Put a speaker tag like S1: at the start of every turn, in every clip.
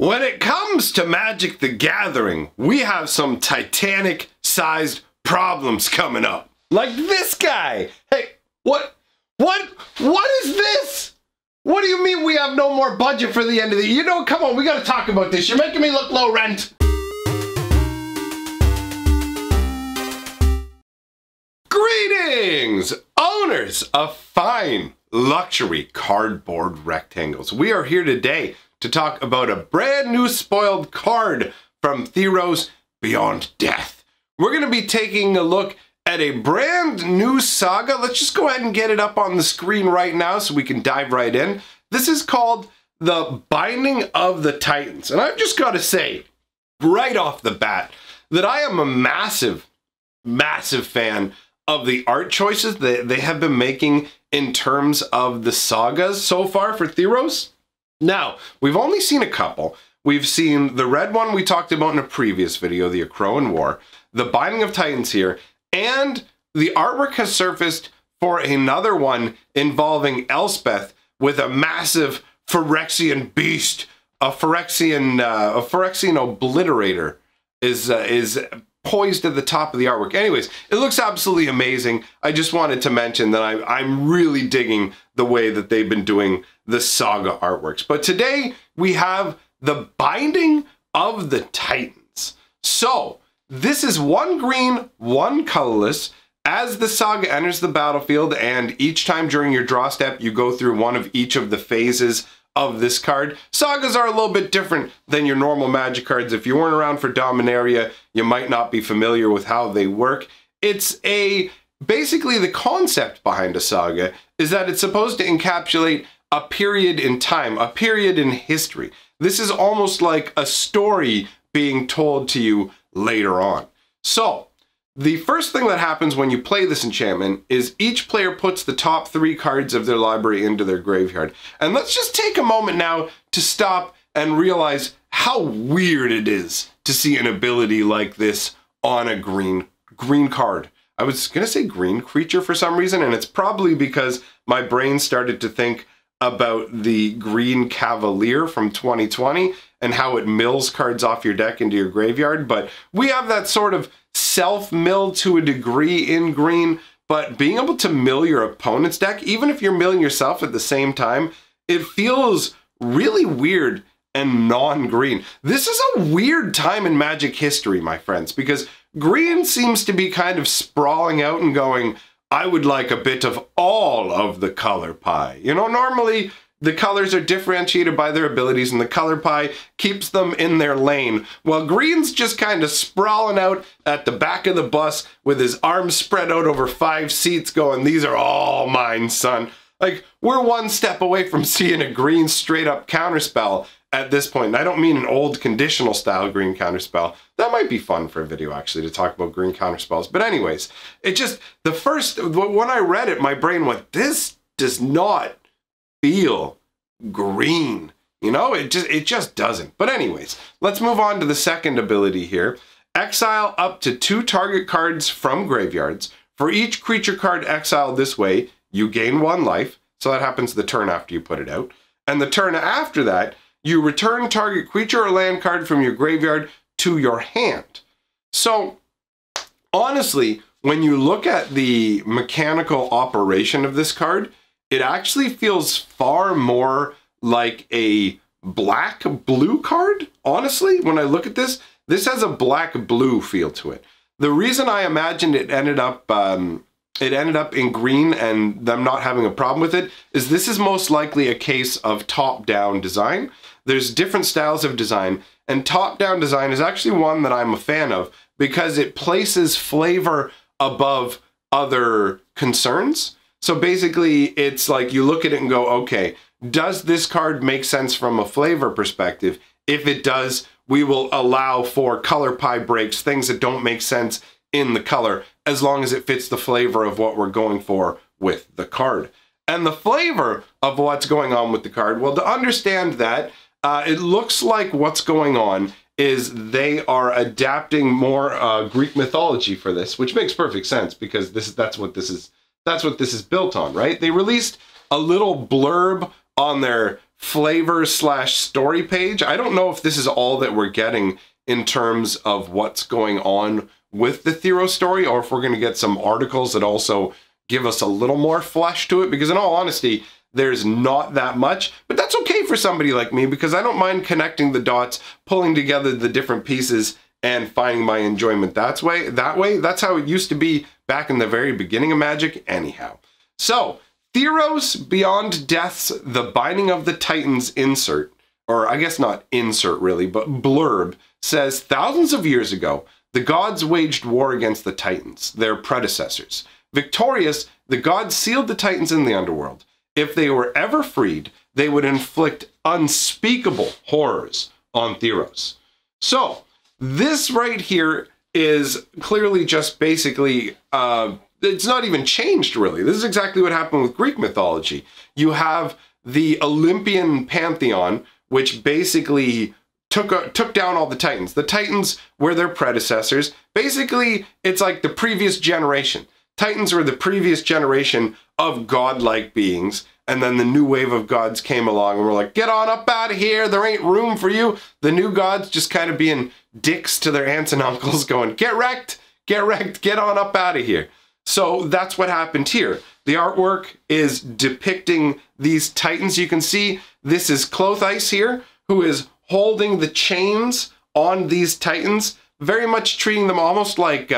S1: When it comes to Magic the Gathering, we have some Titanic-sized problems coming up. Like this guy. Hey, what is this? What do you mean we have no more budget for the end of the year? You know, come on, we gotta talk about this. You're making me look low rent. Greetings, owners of fine luxury cardboard rectangles. We are here today to talk about a brand new spoiled card from Theros Beyond Death. We're going to be taking a look at a brand new saga. Let's just go ahead and get it up on the screen right now so we can dive right in. This is called The Binding of the Titans. And I've just got to say, right off the bat, that I am a massive fan of the art choices that they have been making in terms of the sagas so far for Theros. Now, we've only seen a couple. We've seen the red one we talked about in a previous video, the Akroan War, the Binding of Titans here, and the artwork has surfaced for another one involving Elspeth with a massive Phyrexian beast, a Phyrexian obliterator is poised at the top of the artwork. Anyways, it looks absolutely amazing. I just wanted to mention that I'm really digging the way that they've been doing the saga artworks. But today we have the Binding of the Titans. So this is one green, one colorless. As the saga enters the battlefield, and each time during your draw step, you go through one of each of the phases of this card. Sagas are a little bit different than your normal Magic cards. If you weren't around for Dominaria, you might not be familiar with how they work. It's basically the concept behind a saga is that it's supposed to encapsulate a period in time, a period in history. This is almost like a story being told to you later on. So, the first thing that happens when you play this enchantment is each player puts the top 3 cards of their library into their graveyard. And let's just take a moment now to stop and realize how weird it is to see an ability like this on a green card. I was gonna say green creature for some reason, and it's probably because my brain started to think about the Green Cavalier from 2020 and how it mills cards off your deck into your graveyard. But we have that sort of self-mill to a degree in green, but being able to mill your opponent's deck, even if you're milling yourself at the same time, it feels really weird and non-green. This is a weird time in Magic history, my friends, because green seems to be kind of sprawling out and going, I would like a bit of all of the color pie. You know, normally the colors are differentiated by their abilities and the color pie keeps them in their lane, while green's just kind of sprawling out at the back of the bus with his arms spread out over 5 seats going, these are all mine, son. Like, we're one step away from seeing a green straight up counterspell at this point. And I don't mean an old conditional style green counterspell. That might be fun for a video actually to talk about green counterspells. But anyways, it just, when I read it, my brain went, this does not feel green. You know, it just doesn't. But anyways, let's move on to the second ability here. Exile up to 2 target cards from graveyards. For each creature card exiled this way, you gain 1 life. So that happens the turn after you put it out. And the turn after that, you return target creature or land card from your graveyard to your hand. So, honestly, when you look at the mechanical operation of this card, it actually feels far more like a black-blue card, honestly. When I look at this, this has a black-blue feel to it. The reason I imagined it ended up in green and them not having a problem with it is this is most likely a case of top-down design. There's different styles of design, and top-down design is actually one that I'm a fan of because it places flavor above other concerns. So basically, it's like you look at it and go, okay, does this card make sense from a flavor perspective? If it does, we will allow for color pie breaks, things that don't make sense in the color, as long as it fits the flavor of what we're going for with the card. And the flavor of what's going on with the card, well, to understand that, it looks like what's going on is they are adapting more Greek mythology for this, which makes perfect sense because that's what this is built on, right? They released a little blurb on their flavor slash story page. I don't know if this is all that we're getting in terms of what's going on with the Theros story, or if we're going to get some articles that also give us a little more flesh to it, because in all honesty, there's not that much, but that's okay for somebody like me, because I don't mind connecting the dots, pulling together the different pieces, and finding my enjoyment that way. That's how it used to be back in the very beginning of Magic anyhow. So, Theros Beyond Death's The Binding of the Titans insert, or I guess not insert really, but blurb, says thousands of years ago, the gods waged war against the Titans, their predecessors. Victorious, the gods sealed the Titans in the underworld. If they were ever freed, they would inflict unspeakable horrors on Theros. So, this right here is clearly just basically, it's not even changed really. This is exactly what happened with Greek mythology. You have the Olympian pantheon, which basically took down all the Titans. The Titans were their predecessors. Basically, it's like the previous generation. Titans were the previous generation of godlike beings, and then the new wave of gods came along and were like, get on up out of here, there ain't room for you. The new gods just kind of being dicks to their aunts and uncles going, get wrecked, get on up out of here. So that's what happened here. The artwork is depicting these Titans. You can see this is Clothice here, who is holding the chains on these Titans, very much treating them almost like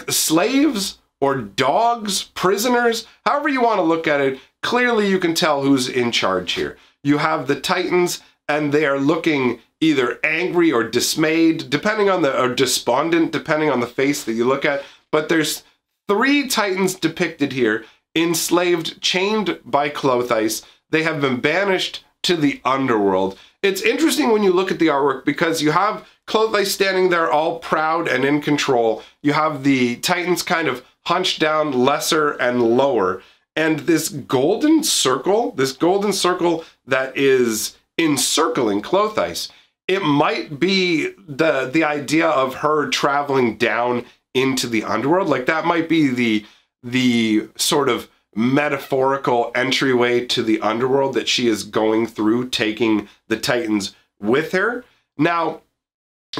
S1: slaves or dogs, prisoners, however you want to look at it. Clearly you can tell who's in charge here. You have the Titans, and they are looking either angry or dismayed, depending on or despondent, depending on the face that you look at. But there's 3 Titans depicted here, enslaved, chained by Clothice. They have been banished to the underworld. It's interesting when you look at the artwork, because you have Clothice standing there all proud and in control. You have the Titans kind of hunched down, lesser and lower. And this golden circle that is encircling Clothice, it might be the idea of her traveling down into the underworld. Like that might be the sort of metaphorical entryway to the underworld that she is going through, taking the Titans with her. Now,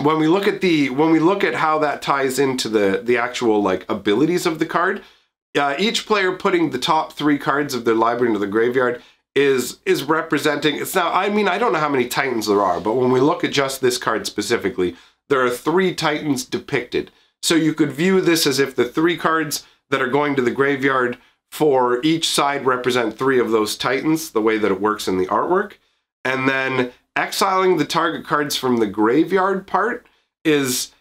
S1: when we look at how that ties into the actual like abilities of the card, each player putting the top 3 cards of their library into the graveyard is representing. It's now, I mean, I don't know how many Titans there are, but when we look at just this card specifically, there are 3 Titans depicted. So you could view this as if the 3 cards that are going to the graveyard for each side represent 3 of those Titans, the way that it works in the artwork. And then exiling the target cards from the graveyard part is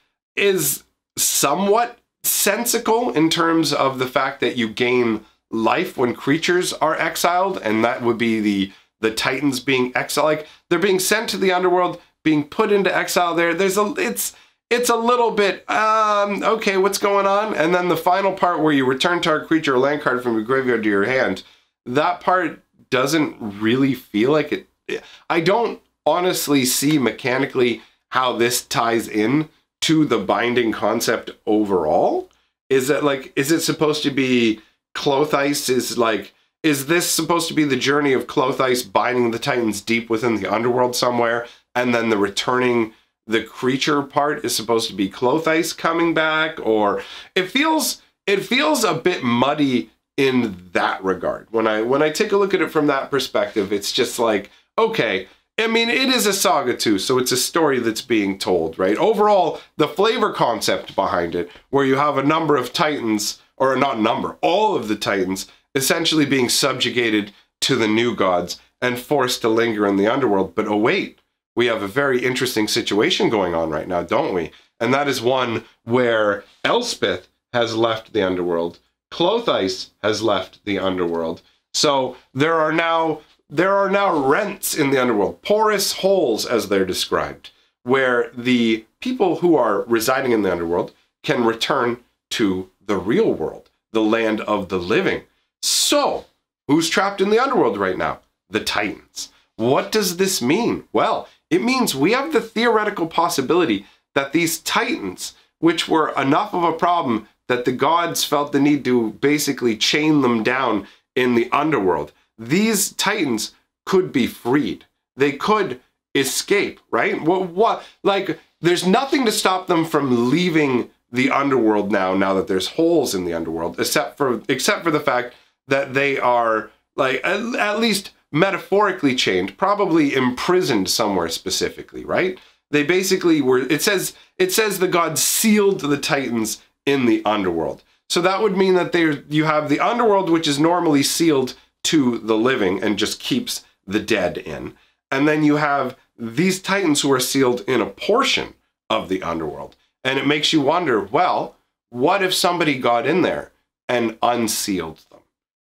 S1: somewhat sensical in terms of the fact that you gain life when creatures are exiled, and that would be the Titans being exiled. Like they're being sent to the underworld, being put into exile there. It's a little bit, okay, what's going on? And then the final part where you return target creature or land card from your graveyard to your hand, that part doesn't really feel like it. I don't honestly see mechanically how this ties in to the binding concept overall. Is it supposed to be Clothice is this supposed to be the journey of Clothice binding the Titans deep within the underworld somewhere, and then the returning the creature part is supposed to be Clothice coming back? Or it feels a bit muddy in that regard. When I take a look at it from that perspective, it's just like, okay, I mean, it is a saga too, so it's a story that's being told, right? Overall, the flavor concept behind it, where you have a number of Titans, or not a number, all of the Titans, essentially being subjugated to the new gods and forced to linger in the underworld. But oh wait, we have a very interesting situation going on right now, don't we? And that is one where Elspeth has left the underworld, Clothice has left the underworld. So there are now rents in the underworld, porous holes as they're described, where the people who are residing in the underworld can return to the real world, the land of the living. So, who's trapped in the underworld right now? The Titans. What does this mean? Well, it means we have the theoretical possibility that these Titans, which were enough of a problem that the gods felt the need to basically chain them down in the underworld, these Titans could be freed. They could escape, right? What like, there's nothing to stop them from leaving the underworld now that there's holes in the underworld, except for the fact that they are, like, at least metaphorically chained, probably imprisoned somewhere specifically, right? They basically were, it says the gods sealed the Titans in the underworld. So that would mean that you have the underworld, which is normally sealed to the living and just keeps the dead in. And then you have these Titans who are sealed in a portion of the underworld. And it makes you wonder, well, what if somebody got in there and unsealed them,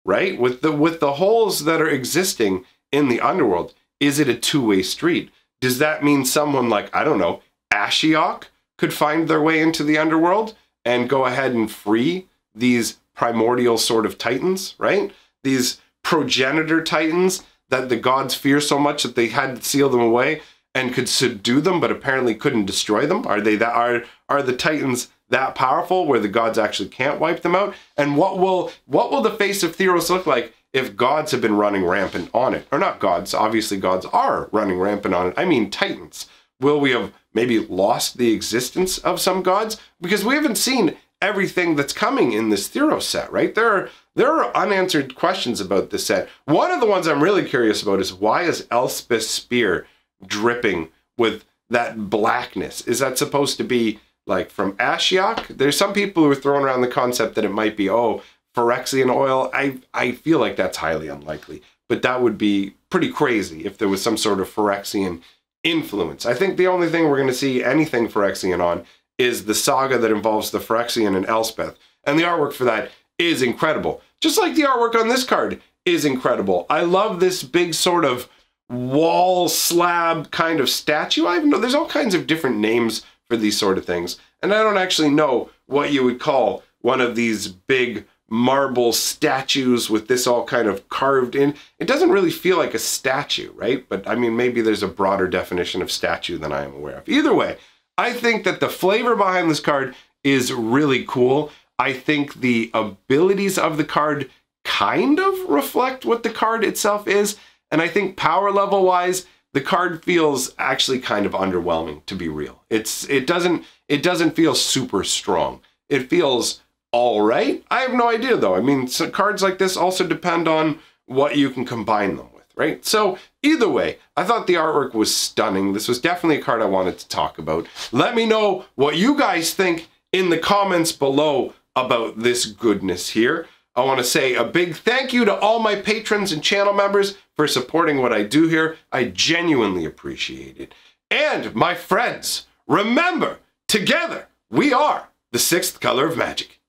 S1: right? With the holes that are existing in the underworld, is it a two-way street? Does that mean someone like, I don't know, Ashiok could find their way into the underworld and go ahead and free these primordial sort of Titans, right? These progenitor Titans that the gods fear so much that they had to seal them away and could subdue them, but apparently couldn't destroy them? Are the Titans that powerful where the gods actually can't wipe them out? And what will the face of Theros look like if gods have been running rampant on it? Or not gods, obviously gods are running rampant on it. I mean Titans. Will we have maybe lost the existence of some gods? Because we haven't seen everything that's coming in this Theros set, right? There are unanswered questions about this set. One of the ones I'm really curious about is, why is Elspeth's spear dripping with that blackness? Is that supposed to be like from Ashiok? There's some people who are throwing around the concept that it might be, oh, Phyrexian oil. I feel like that's highly unlikely, but that would be pretty crazy if there was some sort of Phyrexian influence. I think the only thing we're going to see anything Phyrexian on is the saga that involves the Phyrexian and Elspeth. And the artwork for that is incredible. Just like the artwork on this card is incredible. I love this big sort of wall slab kind of statue. There's all kinds of different names for these sort of things. And I don't actually know what you would call one of these big marble statues with this all kind of carved in. It doesn't really feel like a statue, right? But I mean, maybe there's a broader definition of statue than I am aware of. Either way, I think that the flavor behind this card is really cool. I think the abilities of the card kind of reflect what the card itself is. And I think power level wise, the card feels actually kind of underwhelming, to be real. It doesn't feel super strong. It feels all right. I have no idea though. I mean, so cards like this also depend on what you can combine them with, right? So either way, I thought the artwork was stunning. This was definitely a card I wanted to talk about. Let me know what you guys think in the comments below about this goodness here. I want to say a big thank you to all my patrons and channel members for supporting what I do here. I genuinely appreciate it. And my friends, remember, together we are the sixth color of magic.